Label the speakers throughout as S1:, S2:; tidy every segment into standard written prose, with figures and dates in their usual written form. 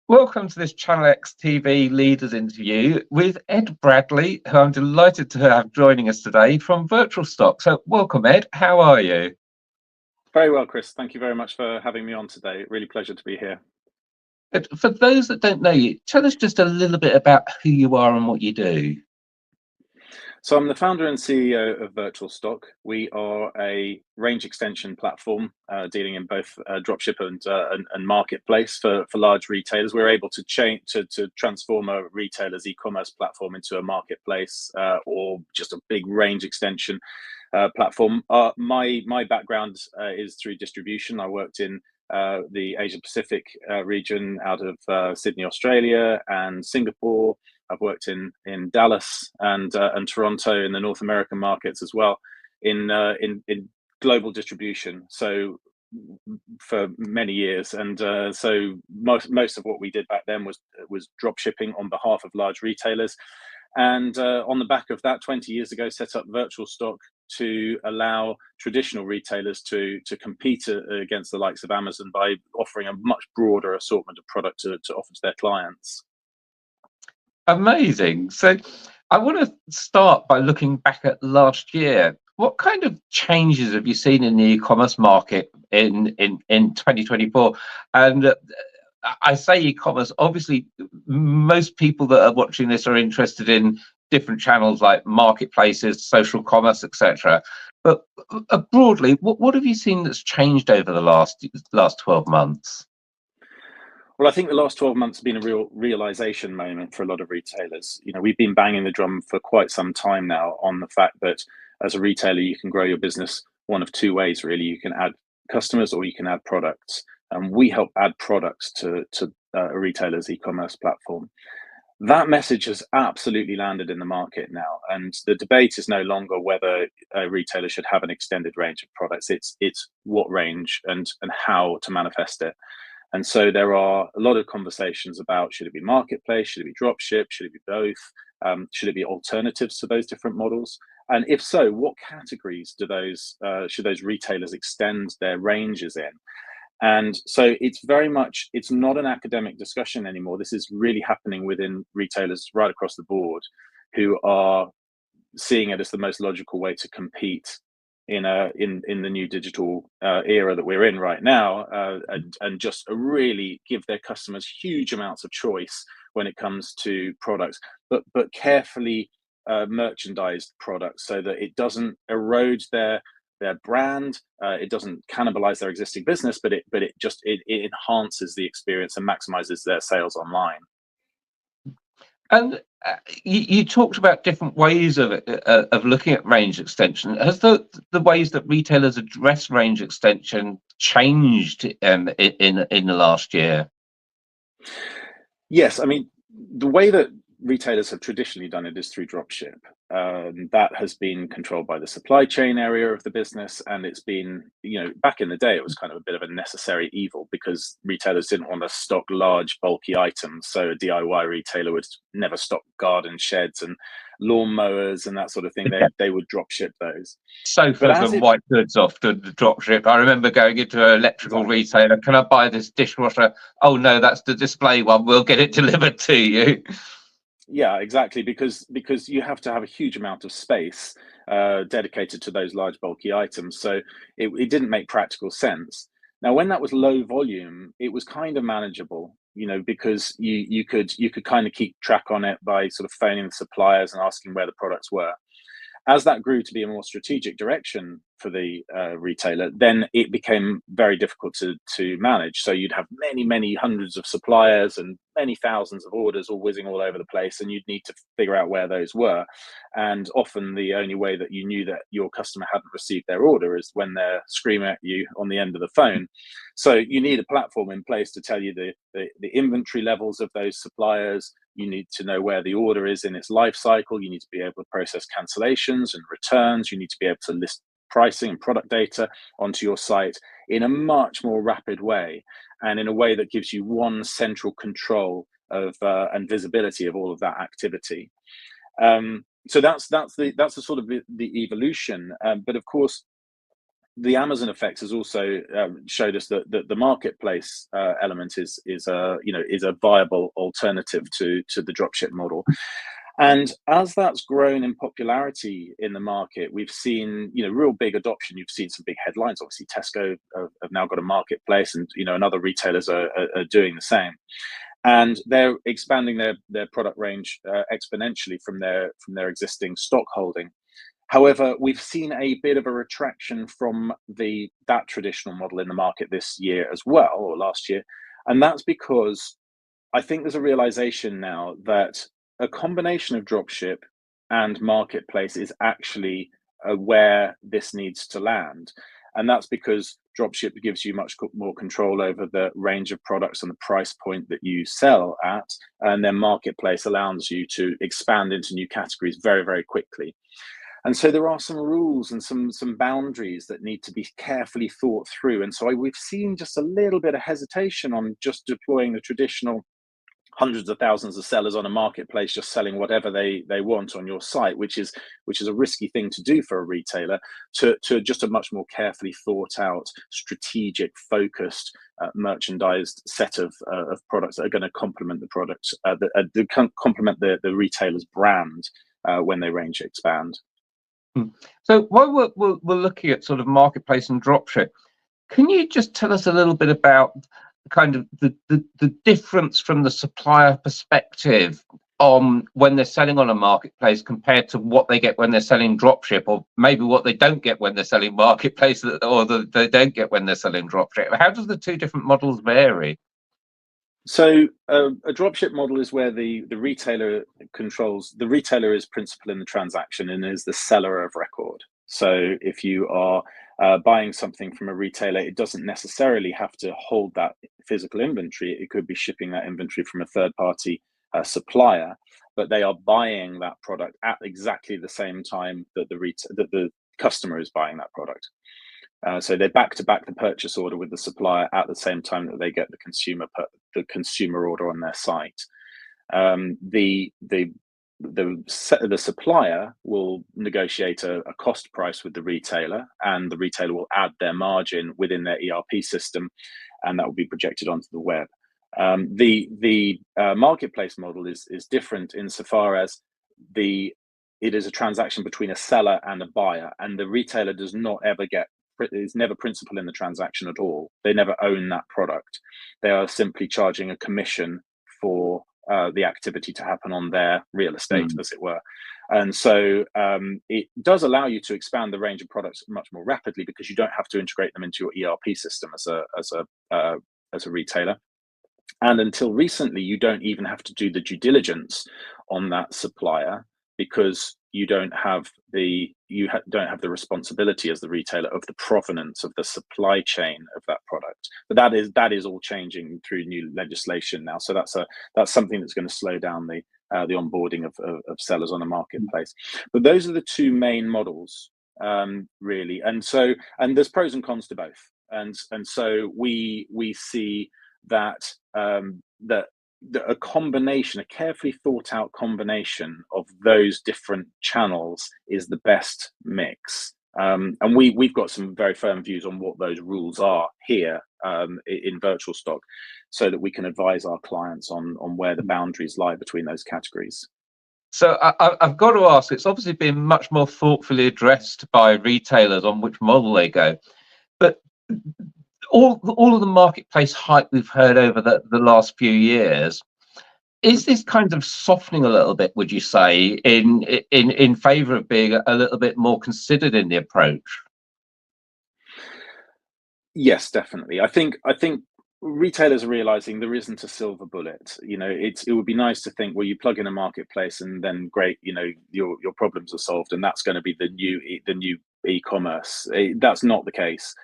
S1: Welcome to this ChannelX TV Leaders interview with Ed Bradley, who I'm delighted to have joining us today from Virtualstock. So welcome, Ed. How are you?
S2: Very well, Chris. Thank you very much for having me on today. Really pleasure to be here.
S1: Ed, for those that don't know you, tell us just a little bit about who you are and what you do.
S2: So I'm the founder and CEO of Virtualstock. We are a range extension platform dealing in both dropship and marketplace for large retailers. We're able to transform a retailer's e-commerce platform into a marketplace or just a big range extension platform. My background is through distribution. I worked in the Asia Pacific region out of Sydney, Australia, and Singapore. I've worked in Dallas and Toronto in the North American markets as well in global distribution. So for many years, and so most of what we did back then was drop shipping on behalf of large retailers. And on the back of that, 20 years ago, set up Virtualstock to allow traditional retailers to compete against the likes of Amazon by offering a much broader assortment of product to offer to their clients.
S1: Amazing. So I want to start by looking back at last year. What kind of changes have you seen in the e-commerce market in 2024? And I say e-commerce, obviously, most people that are watching this are interested in different channels like marketplaces, social commerce, etc. But broadly, what have you seen that's changed over the last 12 months?
S2: Well, I think the last 12 months have been a real realization moment for a lot of retailers. You know, we've been banging the drum for quite some time now on the fact that as a retailer, you can grow your business one of two ways, really. You can add customers or you can add products. And we help add products to a retailer's e-commerce platform. That message has absolutely landed in the market now. And the debate is no longer whether a retailer should have an extended range of products. It's what range and how to manifest it. And so there are a lot of conversations about, should it be marketplace, should it be dropship, should it be both, should it be alternatives to those different models? And if so, what categories do should those retailers extend their ranges in? And so it's not an academic discussion anymore. This is really happening within retailers right across the board who are seeing it as the most logical way to compete in the new digital era that we're in right now, and just really give their customers huge amounts of choice when it comes to products, but carefully merchandised products so that it doesn't erode their brand, it doesn't cannibalize their existing business, but it enhances the experience and maximizes their sales online.
S1: And you talked about different ways of looking at range extension. Has the ways that retailers address range extension changed in the last year?
S2: Yes, I mean, the way that retailers have traditionally done it is through dropship. That has been controlled by the supply chain area of the business, and it's been, back in the day, it was kind of a bit of a necessary evil because retailers didn't want to stock large, bulky items. So a DIY retailer would never stock garden sheds and lawn mowers and that sort of thing. They would dropship those.
S1: Sofas and white goods off to the dropship. I remember going into an electrical retailer. Can I buy this dishwasher? Oh no, that's the display one. We'll get it delivered to you.
S2: Yeah, exactly, because you have to have a huge amount of space dedicated to those large bulky items. So it didn't make practical sense. Now, when that was low volume, it was kind of manageable, because you could kind of keep track on it by sort of phoning the suppliers and asking where the products were. As that grew to be a more strategic direction for the retailer, then it became very difficult to manage. So you'd have many hundreds of suppliers and many thousands of orders all whizzing all over the place, and you'd need to figure out where those were. And often the only way that you knew that your customer hadn't received their order is when they're screaming at you on the end of the phone. So you need a platform in place to tell you the inventory levels of those suppliers. You need to know where the order is in its life cycle. You need to be able to process cancellations and returns. You need to be able to list pricing and product data onto your site in a much more rapid way, and in a way that gives you one central control of and visibility of all of that activity. So that's the sort of the evolution. But of course, the Amazon effect has also showed us that the marketplace element is a viable alternative to the dropship model. And as that's grown in popularity in the market, we've seen, real big adoption. You've seen some big headlines. Obviously, Tesco have now got a marketplace, and and other retailers are doing the same. And they're expanding their product range exponentially from their existing stock holding. However, we've seen a bit of a retraction from that traditional model in the market this year as well, or last year, and that's because I think there's a realization now that a combination of dropship and marketplace is actually where this needs to land. And that's because dropship gives you much more control over the range of products and the price point that you sell at. And then marketplace allows you to expand into new categories very, very quickly. And so there are some rules and some boundaries that need to be carefully thought through. And so we've seen just a little bit of hesitation on just deploying the traditional hundreds of thousands of sellers on a marketplace just selling whatever they want on your site, which is a risky thing to do for a retailer, to just a much more carefully thought out, strategic, focused, merchandised set of products that are going to complement the products that complement the retailer's brand when they range expand.
S1: So while we're looking at sort of marketplace and dropship, can you just tell us a little bit about kind of the difference from the supplier perspective on when they're selling on a marketplace compared to what they get when they're selling dropship, or maybe what they don't get when they're selling marketplace, or they don't get when they're selling dropship? How does the two different models vary?
S2: So a dropship model is where the retailer is principal in the transaction and is the seller of record. So if you are buying something from a retailer, it doesn't necessarily have to hold that physical inventory. It could be shipping that inventory from a third-party supplier, but they are buying that product at exactly the same time that the customer is buying that product. So they back to back the purchase order with the supplier at the same time that they get the consumer order on their site. The supplier will negotiate a cost price with the retailer, and the retailer will add their margin within their ERP system, and that will be projected onto the web. The marketplace model is different insofar as it is a transaction between a seller and a buyer, and the retailer is never principal in the transaction at all. They never own that product. They are simply charging a commission for the activity to happen on their real estate, as it were. And so it does allow you to expand the range of products much more rapidly because you don't have to integrate them into your ERP system as a retailer. And until recently, you don't even have to do the due diligence on that supplier because you don't have the responsibility as the retailer of the provenance of the supply chain of that product. But that is all changing through new legislation now. So that's something that's going to slow down the onboarding of sellers on a marketplace. But those are the two main models, really. And there's pros and cons to both. And so we see that a carefully thought out combination of those different channels is the best mix. And we've got some very firm views on what those rules are here in Virtualstock, so that we can advise our clients on where the boundaries lie between those categories.
S1: So I've got to ask, it's obviously been much more thoughtfully addressed by retailers on which model they go, but all of the marketplace hype we've heard over the last few years, is this kind of softening a little bit, would you say, in favor of being a little bit more considered in the approach?
S2: Yes, definitely. I think retailers are realizing there isn't a silver bullet. It would be nice to think, well, you plug in a marketplace and then great, your problems are solved, and that's going to be the new e-commerce. That's not the case.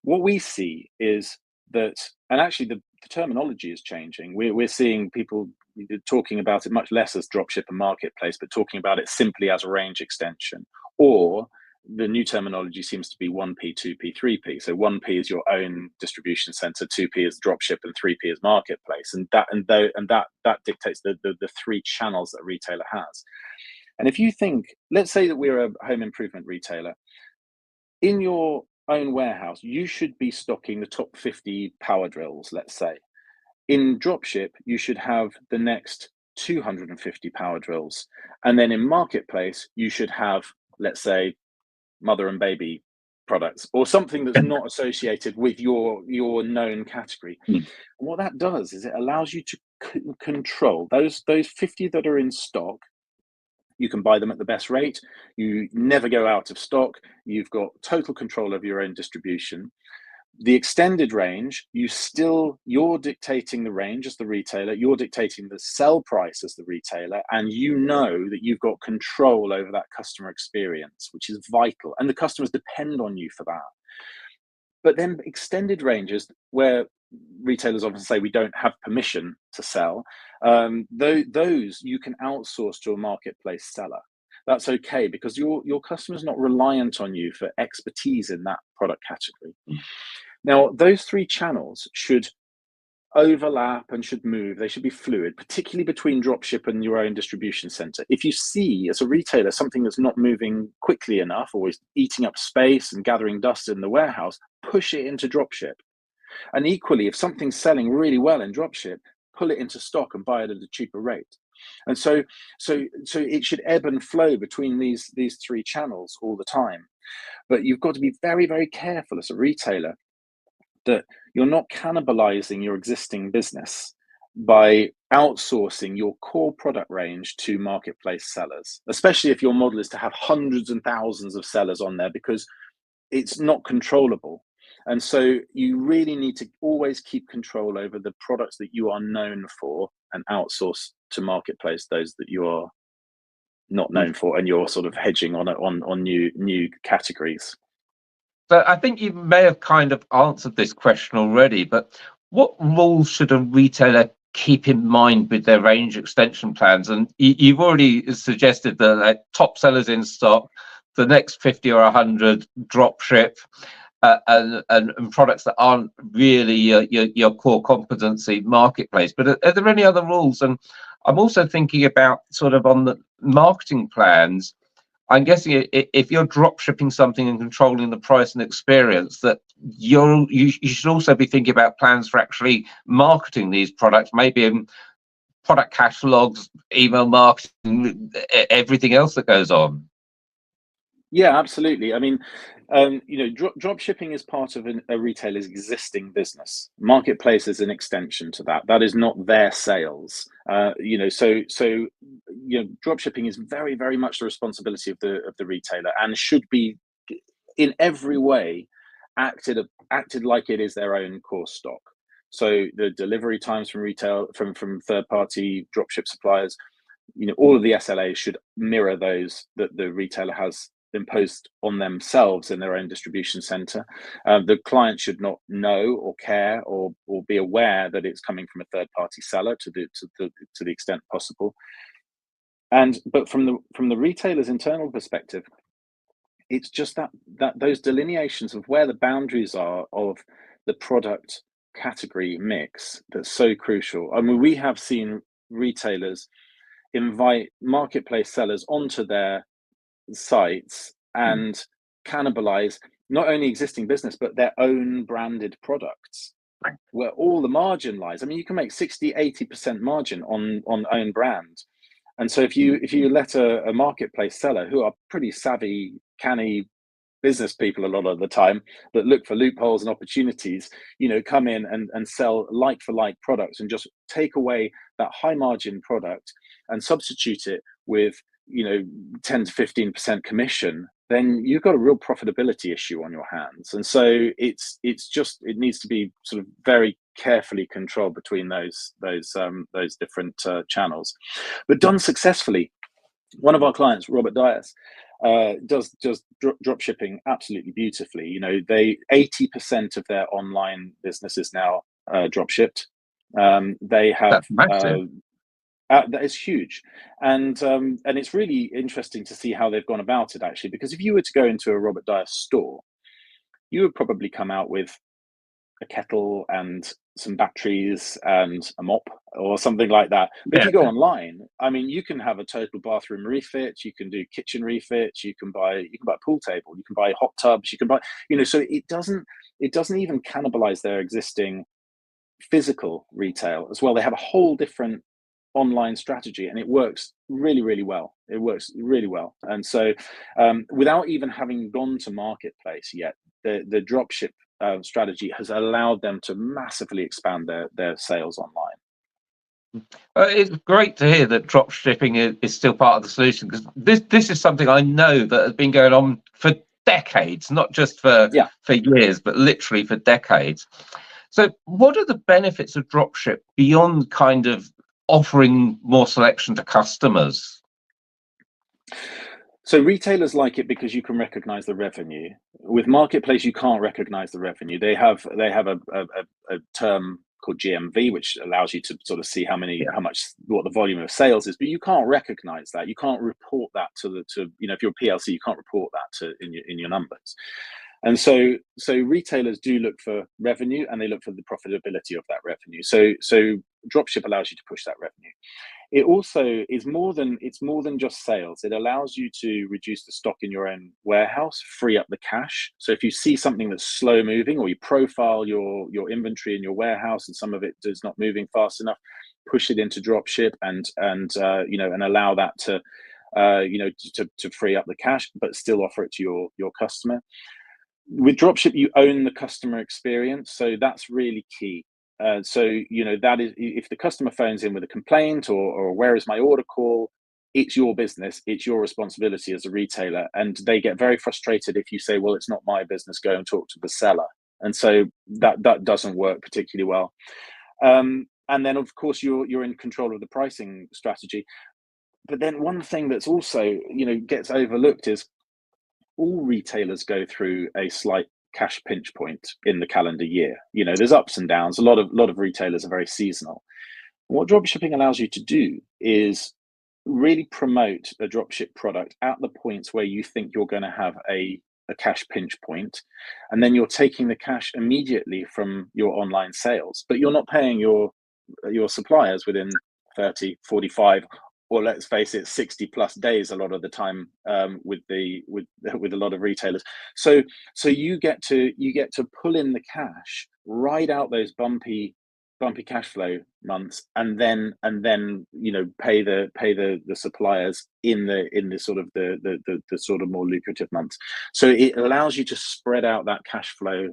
S2: What we see is that, and actually the terminology is changing. We're seeing people talking about it much less as dropship and marketplace, but talking about it simply as a range extension. Or the new terminology seems to be 1P, 2P, 3P. So 1P is your own distribution center, 2P is dropship, and 3P is marketplace. And that dictates the three channels that a retailer has. And if you think, let's say that we're a home improvement retailer, in your own warehouse, you should be stocking the top 50 power drills, let's say. In Dropship, you should have the next 250 power drills. And then in Marketplace, you should have, let's say, mother and baby products or something that's not associated with your known category. And what that does is it allows you to control those 50 that are in stock. You can buy them at the best rate. You never go out of stock. You've got total control of your own distribution. The extended range, you're dictating the range as the retailer, you're dictating the sell price as the retailer, and you know that you've got control over that customer experience, which is vital. And the customers depend on you for that. But then extended ranges, where retailers often say we don't have permission to sell, those you can outsource to a marketplace seller. That's okay, because your customer's not reliant on you for expertise in that product category. Now, those three channels should overlap and should move. They should be fluid, particularly between Dropship and your own distribution center. If you see as a retailer something that's not moving quickly enough, or is eating up space and gathering dust in the warehouse, push it into Dropship. And equally, if something's selling really well in Dropship, pull it into stock and buy it at a cheaper rate. And so it should ebb and flow between these three channels all the time. But you've got to be very, very careful as a retailer that you're not cannibalizing your existing business by outsourcing your core product range to marketplace sellers, especially if your model is to have hundreds and thousands of sellers on there, because it's not controllable. And so you really need to always keep control over the products that you are known for and outsource to marketplace those that you are not known for, and you're sort of hedging on new categories.
S1: So I think you may have kind of answered this question already, but what rules should a retailer keep in mind with their range extension plans? And you've already suggested that top sellers in stock, the next 50 or 100 dropship, and products that aren't really your core competency marketplace. But are there any other rules? And I'm also thinking about sort of on the marketing plans. I'm guessing if you're drop shipping something and controlling the price and experience, that you should also be thinking about plans for actually marketing these products, maybe in product catalogs, email marketing, everything else that goes on.
S2: Yeah, absolutely. I mean, drop shipping is part of a retailer's existing business. Marketplace is an extension to that. That is not their sales. Drop shipping is very, very much the responsibility of the retailer, and should be in every way acted like it is their own core stock. So the delivery times from third party dropship suppliers, all of the SLAs should mirror those that the retailer has imposed on themselves in their own distribution center. The client should not know or care or be aware that it's coming from a third-party seller to the extent possible. But from the retailer's internal perspective, it's just that those delineations of where the boundaries are of the product category mix that's so crucial. I mean, we have seen retailers invite marketplace sellers onto their sites and cannibalize not only existing business but their own branded products, where all the margin lies. I mean, you can make 60-80% margin on own brand. And so if you let a marketplace seller, who are pretty savvy, canny business people a lot of the time, that look for loopholes and opportunities, come in and sell like for like products and just take away that high margin product and substitute it with 10 to 15% commission, then you've got a real profitability issue on your hands. And so it needs to be sort of very carefully controlled between those different channels, but done successfully. One of our clients, Robert Dyas, does drop shipping absolutely beautifully. 80% of their online business is now drop shipped. They have that is huge, and it's really interesting to see how they've gone about it, actually, because if you were to go into a Robert Dyas store, you would probably come out with a kettle and some batteries and a mop or something like that. But if
S1: Yeah.
S2: you go online, I mean, you can have a total bathroom refit, you can do kitchen refits, you can buy a pool table, you can buy hot tubs, you can buy, so it doesn't even cannibalize their existing physical retail as well. They have a whole different online strategy, and it works really, really well. It works really well. And so without even having gone to marketplace yet, the dropship strategy has allowed them to massively expand their sales online.
S1: It's great to hear that drop shipping is still part of the solution, because this is something I know that has been going on for decades, not just for years, but literally for decades. So what are the benefits of dropship beyond kind of offering more selection to customers?
S2: So retailers like it because you can recognize the revenue. With marketplace, you can't recognize the revenue. They have a term called GMV, which allows you to sort of see what the volume of sales is, but you can't recognize that. You can't report that to if you're a PLC, you can't report that in your numbers. And so retailers do look for revenue, and they look for the profitability of that revenue. So dropship allows you to push that revenue. It also is more than just sales. It allows you to reduce the stock in your own warehouse, free up the cash. So if you see something that's slow moving, or you profile your inventory in your warehouse and some of it is not moving fast enough, push it into dropship and allow that to free up the cash, but still offer it to your customer. With dropship, you own the customer experience, so that's really key. That is, if the customer phones in with a complaint or where is my order call, it's your business, it's your responsibility as a retailer, and they get very frustrated if you say, well, it's not my business, go and talk to the seller. And so that doesn't work particularly well. And then of course you're in control of the pricing strategy. But then one thing that's also gets overlooked is all retailers go through a slight cash pinch point in the calendar year. There's ups and downs. A lot of retailers are very seasonal. What dropshipping allows you to do is really promote a dropship product at the points where you think you're going to have a cash pinch point, and then you're taking the cash immediately from your online sales, but you're not paying your suppliers within 30, 45, or let's face it, 60 plus days a lot of the time, with a lot of retailers. So you get to pull in the cash, ride out those bumpy cash flow months, and then pay the suppliers in the sort of more lucrative months. So it allows you to spread out that cash flow,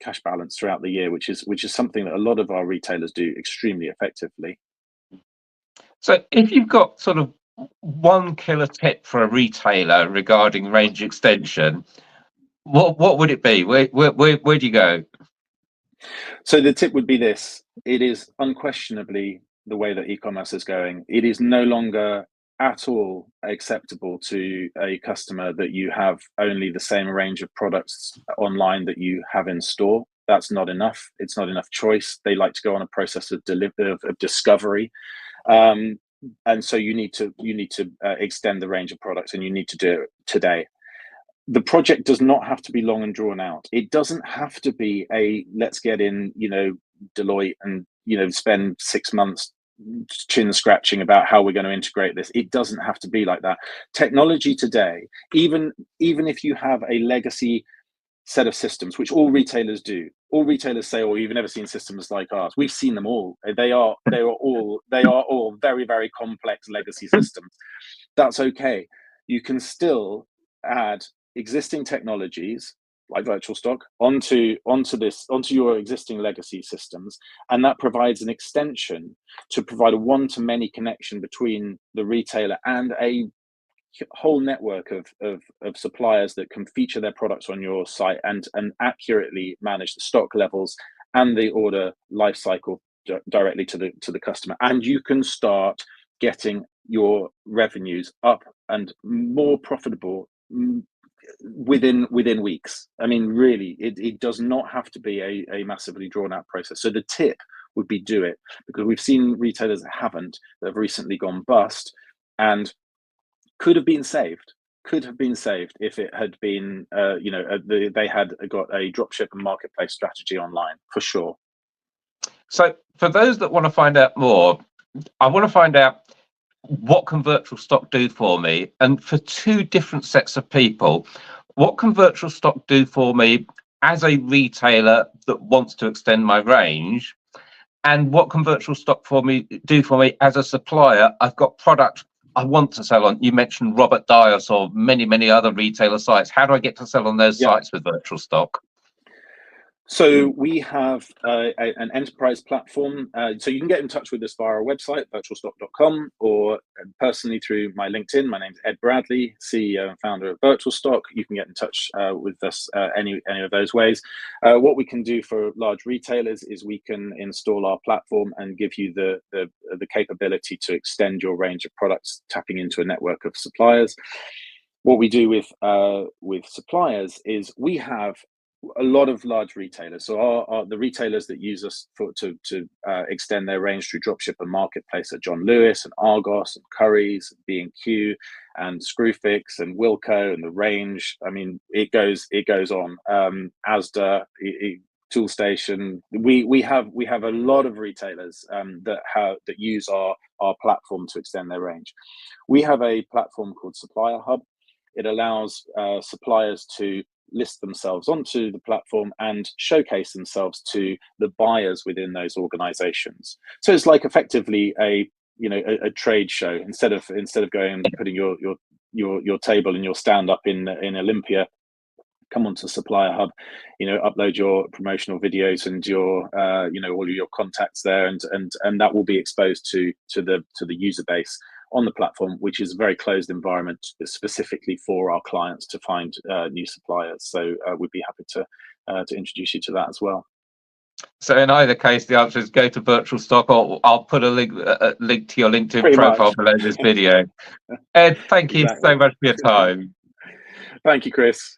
S2: cash balance throughout the year, which is something that a lot of our retailers do extremely effectively.
S1: So if you've got sort of one killer tip for a retailer regarding range extension, what would it be? Where do you go?
S2: So the tip would be this: it is unquestionably the way that e-commerce is going. It is no longer at all acceptable to a customer that you have only the same range of products online that you have in store. That's not enough. It's not enough choice. They like to go on a process of discovery. And so you need to extend the range of products, and you need to do it today. The project does not have to be long and drawn out. It doesn't have to be let's get in, Deloitte and, spend 6 months chin scratching about how we're going to integrate this. It doesn't have to be like that. Technology today, even if you have a legacy set of systems, which all retailers do. All retailers say, "Oh, you've never seen systems like ours." We've seen them all. They are all very, very complex legacy systems. That's okay. You can still add existing technologies like Virtualstock onto your existing legacy systems, and that provides an extension to provide a one-to-many connection between the retailer and a whole network of suppliers that can feature their products on your site and accurately manage the stock levels and the order life cycle directly to the customer. And you can start getting your revenues up and more profitable within weeks. I mean, really, it does not have to be a massively drawn out process. So the tip would be do it, because we've seen retailers that have recently gone bust and could have been saved could have been saved if it had been, they had got a dropship and marketplace strategy online, for sure.
S1: So for those that want to find out more, I want to find out, what can Virtualstock do for me? And for two different sets of people, what can Virtualstock do for me as a retailer that wants to extend my range? And what can Virtualstock do for me as a supplier? I've got product I want to sell on. You mentioned Robert Dyas or many other retailer sites. How do I get to sell on those sites with Virtualstock?
S2: So we have an enterprise platform. So you can get in touch with us via our website, virtualstock.com, or personally through my LinkedIn. My name's Ed Bradley, CEO and founder of Virtualstock. You can get in touch with us any of those ways. What we can do for large retailers is we can install our platform and give you the capability to extend your range of products, tapping into a network of suppliers. What we do with suppliers is we have a lot of large retailers. So the retailers that use us to extend their range through Dropship and Marketplace are John Lewis and Argos and Currys, B&Q and Screwfix and Wilko and The Range. I mean, it goes on. Asda, Toolstation. We have a lot of retailers that use our platform to extend their range. We have a platform called Supplier Hub. It allows suppliers to list themselves onto the platform and showcase themselves to the buyers within those organizations. So it's like effectively a trade show. Instead of going and putting your table and your stand up in Olympia, come onto Supplier Hub, upload your promotional videos and your all of your contacts there, and that will be exposed to the user base on the platform, which is a very closed environment specifically for our clients to find new suppliers. So we'd be happy to introduce you to that as well.
S1: So in either case, the answer is go to Virtualstock, or I'll put a link to your LinkedIn Pretty profile much below this video. Ed, thank you so much for your time.
S2: Thank you, Chris.